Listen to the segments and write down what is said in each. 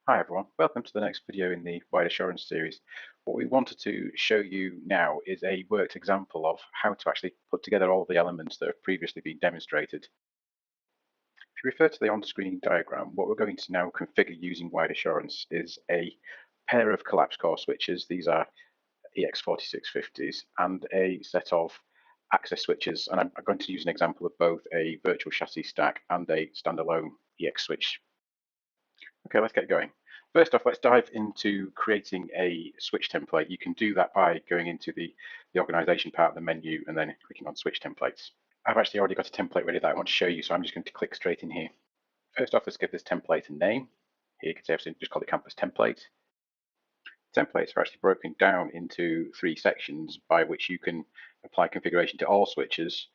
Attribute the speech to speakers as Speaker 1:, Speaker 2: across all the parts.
Speaker 1: Hi everyone, welcome to the next video in the Wide Assurance series. What we wanted to show you now is a worked example of how to actually put together all the elements that have previously been demonstrated. If you refer to the on-screen diagram, what we're going to now configure using Wide Assurance is a pair of collapse core switches. These are EX4650s and a set of access switches, and I'm going to use an example of both a virtual chassis stack and a standalone EX switch. Okay, let's get going. First off, let's dive into creating a switch template. You can do that by going into the organization part of the menu and then clicking on switch templates. I've actually already got a template ready that I want to show you, so I'm just going to click straight in here. First off, let's give this template a name. Here you can see I've just called it campus template. Templates are actually broken down into three sections by which you can apply configuration to all switches,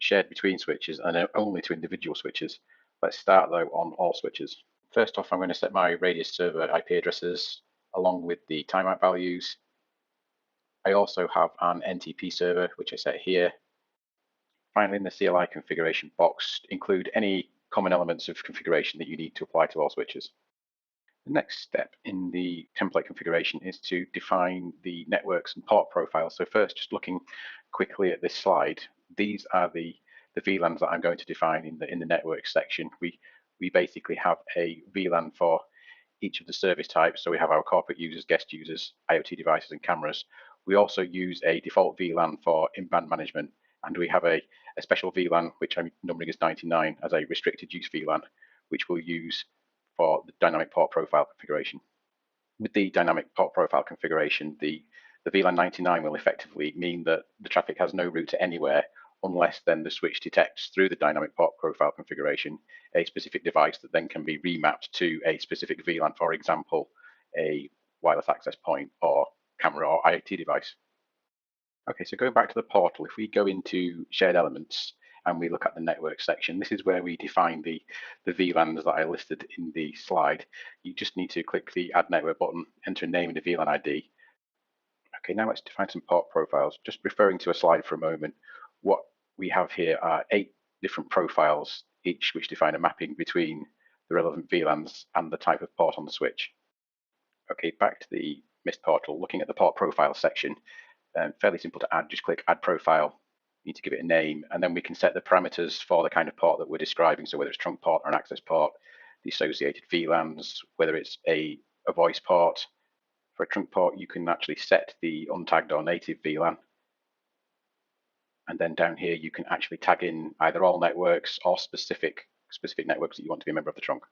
Speaker 1: shared between switches, and only to individual switches. Let's start though on all switches. First off, I'm going to set my Radius server IP addresses along with the timeout values. I also have an NTP server, which I set here. Finally, in the CLI configuration box, include any common elements of configuration that you need to apply to all switches. The next step in the template configuration is to define the networks and port profiles. So first, just looking quickly at this slide, these are the VLANs that I'm going to define in the network section. We basically have a VLAN for each of the service types. So we have our corporate users, guest users, IoT devices, and cameras. We also use a default VLAN for in-band management, and we have a special VLAN, which I'm numbering as 99, as a restricted use VLAN, which we'll use for the dynamic port profile configuration. With the dynamic port profile configuration, the VLAN 99 will effectively mean that the traffic has no route to anywhere unless then the switch detects through the dynamic port profile configuration a specific device that then can be remapped to a specific VLAN, for example, a wireless access point or camera or IoT device. Okay, so going back to the portal, if we go into shared elements and we look at the network section, this is where we define the VLANs that I listed in the slide. You just need to click the Add Network button, enter a name and a VLAN ID. Okay, now let's define some port profiles. Just referring to a slide for a moment, what we have here are 8 different profiles, each which define a mapping between the relevant VLANs and the type of port on the switch. Okay, back to the MIST portal, looking at the port profile section, fairly simple to add, just click Add Profile. You need to give it a name, and then we can set the parameters for the kind of port that we're describing, so whether it's trunk port or an access port, the associated VLANs, whether it's a voice port. For a trunk port, you can actually set the untagged or native VLAN. And then down here, you can actually tag in either all networks or specific networks that you want to be a member of the trunk.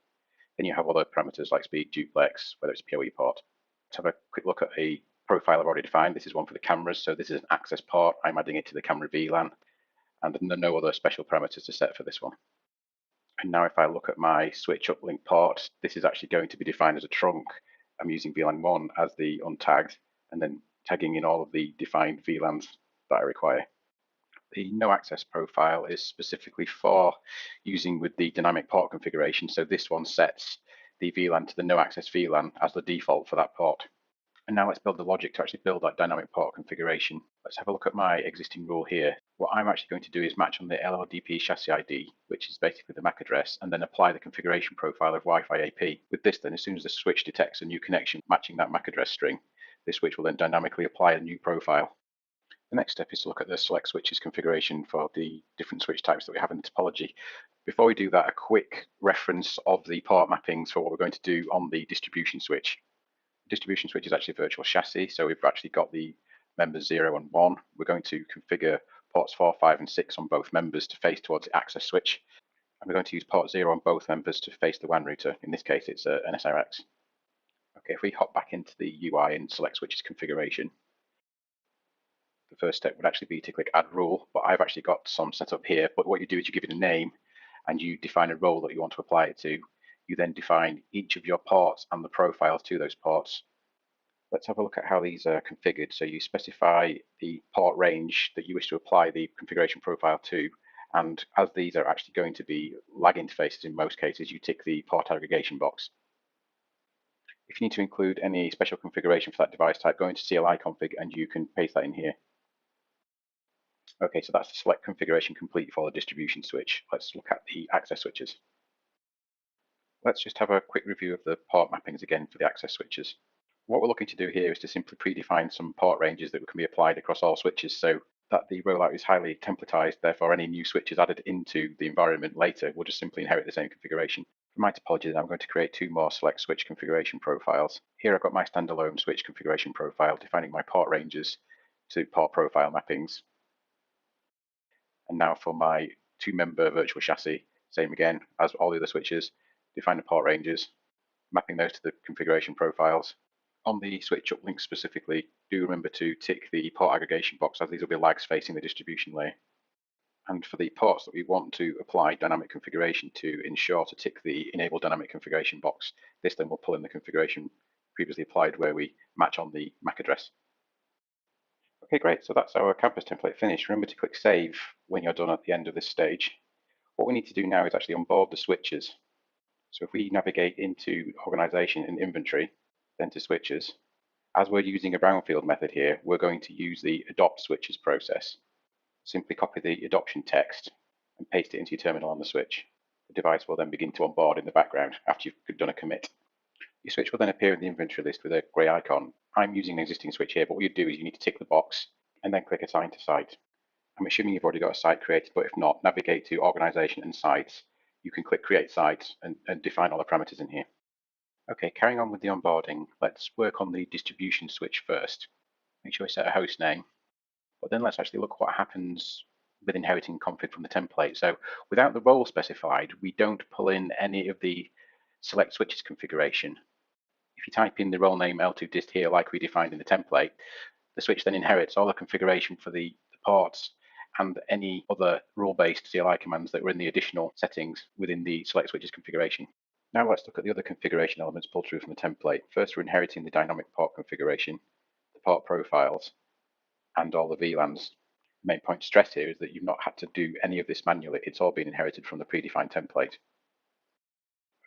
Speaker 1: Then you have other parameters like speed, duplex, whether it's a PoE port. Let's have a quick look at a profile I've already defined. This is one for the cameras. So this is an access port. I'm adding it to the camera VLAN. And there are no other special parameters to set for this one. And now if I look at my switch uplink port, this is actually going to be defined as a trunk. I'm using VLAN 1 as the untagged, and then tagging in all of the defined VLANs that I require. The no access profile is specifically for using with the dynamic port configuration. So this one sets the VLAN to the no access VLAN as the default for that port. And now let's build the logic to actually build that dynamic port configuration. Let's have a look at my existing rule here. What I'm actually going to do is match on the LLDP chassis ID, which is basically the MAC address, and then apply the configuration profile of Wi-Fi AP. With this then, as soon as the switch detects a new connection matching that MAC address string, this switch will then dynamically apply a new profile. The next step is to look at the select switches configuration for the different switch types that we have in the topology. Before we do that, a quick reference of the port mappings for what we're going to do on the distribution switch. Distribution switch is actually a virtual chassis, so we've actually got the members 0 and 1. We're going to configure ports 4, 5, and 6 on both members to face towards the access switch. And we're going to use port 0 on both members to face the WAN router. In this case, it's an SRX. Okay, if we hop back into the UI and select switches configuration, the first step would actually be to click Add Rule, but I've actually got some set up here. But what you do is you give it a name and you define a role that you want to apply it to. You then define each of your ports and the profiles to those ports. Let's have a look at how these are configured. So you specify the port range that you wish to apply the configuration profile to, and as these are actually going to be lag interfaces in most cases, you tick the port aggregation box. If you need to include any special configuration for that device type, go into CLI config and you can paste that in here. Okay, so that's the select configuration complete for the distribution switch. Let's look at the access switches. Let's just have a quick review of the port mappings again for the access switches. What we're looking to do here is to simply predefine some port ranges that can be applied across all switches so that the rollout is highly templatized, therefore any new switches added into the environment later will just simply inherit the same configuration. For my topology then I'm going to create two more select switch configuration profiles. Here I've got my standalone switch configuration profile defining my port ranges to port profile mappings. And now for my two-member virtual chassis, same again as all the other switches, define the port ranges, mapping those to the configuration profiles. On the switch uplink specifically, do remember to tick the port aggregation box as these will be lags facing the distribution layer. And for the ports that we want to apply dynamic configuration to, ensure to tick the enable dynamic configuration box. This then will pull in the configuration previously applied where we match on the MAC address. Okay, great. So that's our campus template finished. Remember to click save when you're done at the end of this stage. What we need to do now is actually onboard the switches. So if we navigate into organization and inventory, then to switches, as we're using a brownfield method here, we're going to use the adopt switches process. Simply copy the adoption text and paste it into your terminal on the switch. The device will then begin to onboard in the background after you've done a commit. Your switch will then appear in the inventory list with a grey icon. I'm using an existing switch here, but what you do is you need to tick the box and then click assign to site. I'm assuming you've already got a site created, but if not, navigate to organization and sites. You can click create site and define all the parameters in here. Okay, carrying on with the onboarding, let's work on the distribution switch first. Make sure we set a host name, but then let's actually look what happens with inheriting config from the template. So without the role specified, we don't pull in any of the select switches configuration. If you type in the role name L2dist here like we defined in the template, the switch then inherits all the configuration for the ports and any other role-based CLI commands that were in the additional settings within the select switches configuration. Now let's look at the other configuration elements pulled through from the template. First, we're inheriting the dynamic port configuration, the port profiles, and all the VLANs. The main point to stress here is that you've not had to do any of this manually. It's all been inherited from the predefined template.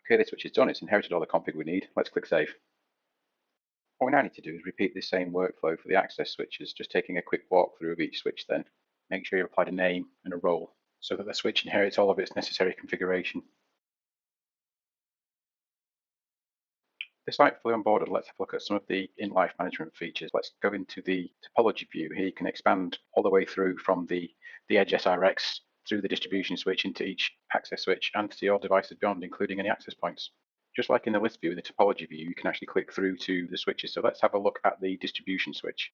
Speaker 1: Okay, this switch is done. It's inherited all the config we need. Let's click save. What we now need to do is repeat this same workflow for the access switches, just taking a quick walkthrough of each switch then. Make sure you applied a name and a role so that the switch inherits all of its necessary configuration. This site fully onboarded, let's have a look at some of the in-life management features. Let's go into the topology view. Here you can expand all the way through from the edge SRX through the distribution switch into each access switch and to your devices beyond, including any access points. Just like in the list view, in the topology view, you can actually click through to the switches. So let's have a look at the distribution switch.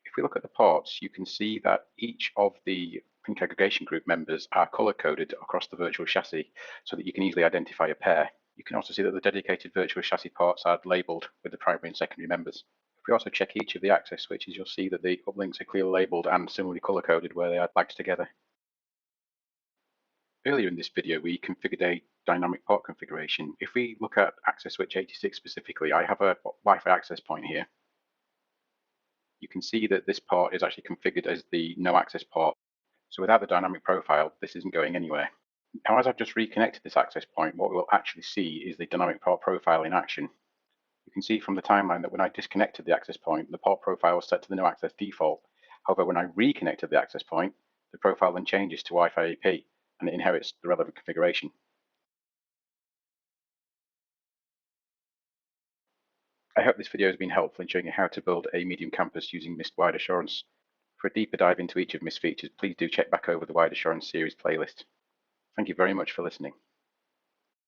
Speaker 1: If we look at the ports, you can see that each of the link aggregation group members are color-coded across the virtual chassis so that you can easily identify a pair. You can also see that the dedicated virtual chassis ports are labeled with the primary and secondary members. If we also check each of the access switches, you'll see that the uplinks are clearly labeled and similarly color-coded where they are lagged together. Earlier in this video, we configured a dynamic port configuration. If we look at access switch 86 specifically, I have a Wi-Fi access point here. You can see that this port is actually configured as the no access port. So without the dynamic profile, this isn't going anywhere. Now, as I've just reconnected this access point, what we'll actually see is the dynamic port profile in action. You can see from the timeline that when I disconnected the access point, the port profile was set to the no access default. However, when I reconnected the access point, the profile then changes to Wi-Fi AP and it inherits the relevant configuration. I hope this video has been helpful in showing you how to build a medium campus using Mist Wide Assurance. For a deeper dive into each of Mist features, please do check back over the Wide Assurance series playlist. Thank you very much for listening.